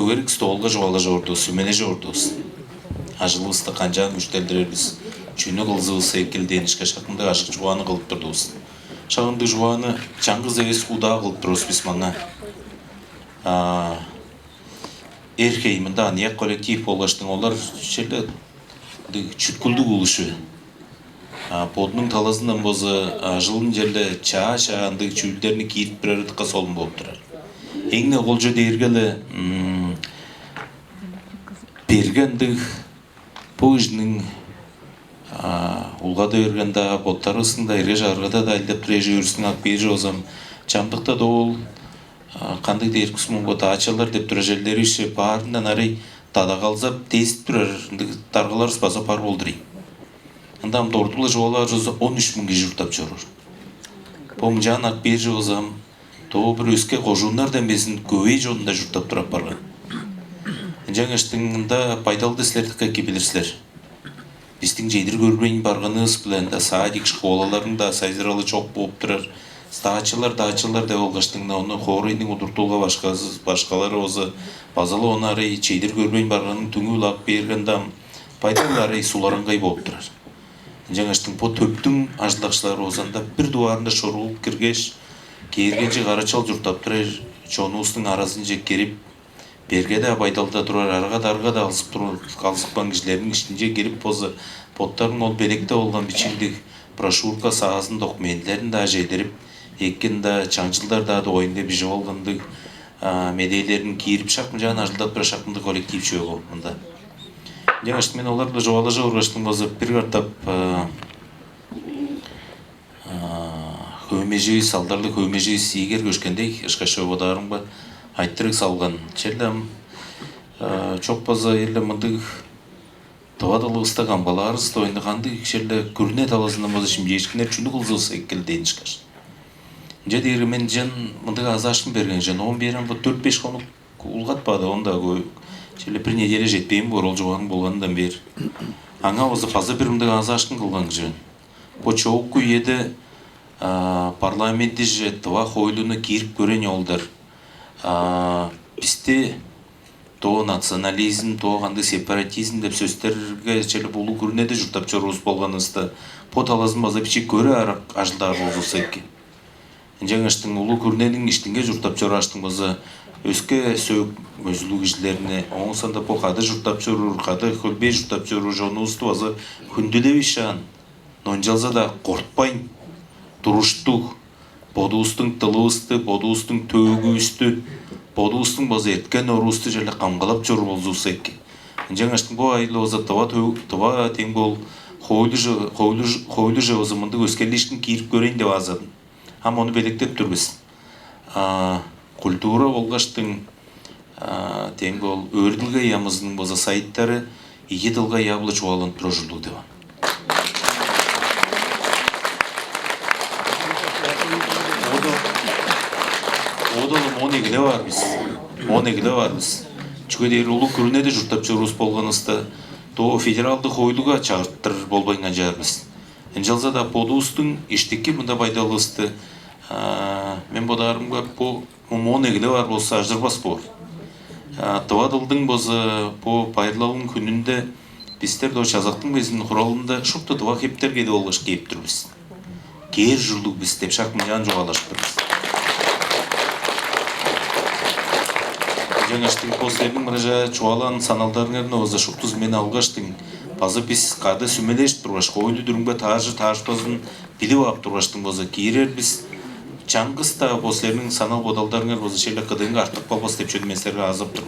көгерік столға жоғала жордуыз, сүмене жордуыз. Ажылыбызды қанжан үштелдірербіз, чүйні қылзыбыз екіл денішке шақынды ашық жуаны қылып тұрдуыз. Шағынды жуаны жаңғыз әвес құда қылып тұрыз біз маңа. Эрхеймінде анияқ коллектив болғаштың олар шерлі чүткілді құлышы. Подның таласынан бозы жылын жерлі чаа-чаандық чүлдеріні кейтіп бір әрітіққа солын болып тұрар. Еңіне қолжы дергелі бергендік пөжінің ұлғады өргенді боттары ұсында ерге жарғада да әлдеп түрежі өрісінің ақ бейжі озам чамдықта да ол қандық деркіс мұңғыта ачалар деп түрежелері үші барынан арай тада қалзап тесіп тұрар тарғалар ұспаса пар болдырай. Андам тордулы жуалар жозы 13 мыңға жұртап жүрір. Пом жан ақ бейжі озам то бір өске қожуынлардан бесін көвей жонында жұрттап тұрап барған. Жаңаштыңында пайдалды сілердіққа кебелерсілер. Бістің жейдір көрбейін барғаныз біләнді садик шқолаларында сайзыралы чоқ болып тұрар. Стачылар, дачылар да олғаштыңда оны қорайдың ұдыртуға башқалары озы базалы оны арай жейдір көрбейін барғаның түңі ұлап бергендам пайдалы арай суларынғай болып тұрар. Жаңаштың по төптің ажылақшылары озанда бір дуарында шоруылып кіргеш Кергенші қарачал жұрттап тұрар, чонуыстың арасын жек керіп, бергеді абайдалда тұрар, арға да алысып тұрар, қалсықпан кішілерінің ішінде керіп бозы, поттарын ол белекте олған бичілдік брошурка сағасын документлерін да жейдеріп, еккен да чаңшылдар да ойында бежі олғандық медейлерін кейіріп шақын жағын ажылдап бір шақынды коллектив шөгі мұнда. Жаңашты мен оларды жоғалы жауырғаштың бозы бір қартап көмежей, салдарлы көмежей сигер көшкендей, ішқа шөбодарың ба айттырық салған. Челдім, чоқ база ерлі мұндық туадылы ұстаған баларыз, тойынды қандық шелді көріне таласында база шым ешкінер чүні қылзылса еккелдейін ішқаш. Жеді ерімен жан мұндық азашын берген, жан 10 берін бұл 4-5 қонық ұлғатпады, онда шелі бір неделе жетпейін бұл ол жоғаның болғандан бер. Аңа өзі фаза бір мұндық азашын қылған жан. Бұл чоқ көйеді парламентте же това хойлуны киріп көрен олдар. Бізде то национализм, то қанды сепаратизм деп сөздерге челі болу көрінеді жұрттап жорғыз болғанызды. По талазын база пичек көрі арақ ажылдар болғысы екен. Жаңаштың ұлы көрінедің іштінге жұрттап жоры аштың база өске сөк өзілу кішілеріне оңысанда по қады жұрттап жорыр, қады көлбей жұрттап жорыр жоны ұсты база күнділеу ішан. Нонжалза да қортпайын. Тұрыштық, бодуыстың тылы үсті, бодуыстың төгі үсті, бодуыстың базы еткен оры үсті жайлы қамғалап жор болзусы екен. Жаңаштың бұл айлы оза тұва тең бол қойлы жы озымынды өскелешкін кейіріп көрейін деп азадын. Ам оны белектеп түрбіз. Культура олғаштың тең бол өрділгі ямызының база сайттары ие дылға яблы чуалын тұржылу дева. Одалым 12-де барбыз. Чүгедер ұлы күрінеді жұрттап жүріс болғанысты, то федералды қойлыға чағырттыр болбайынға жарбыз. Жалза да подуыстың ештекке мұнда байдалысты. Мен бодарымға 12-де бар болса ажырбас бор. Тывадылдың бозы по пайырлауын күнінде біздер до жазақтың безінің құралында шұртты тыва кептерге де олғыш кейіп тұрбыз. Кер жүрлік біз деп шақмын жан жоғалашып тұрбыз. Жаңаштың постердің мұража чуалан саналдарыңырны өзі шұқтыз мен алғаштың базы біз қады сүмелеш тұрғаш қойлы дүріңбе тажы базын білі ап тұрғаштың бозы кейрер біз чаңғыз та постердің санал бодалдарыңыр өзі шелі қыдыңғы артық балбас деп жөдместерге азып тұр.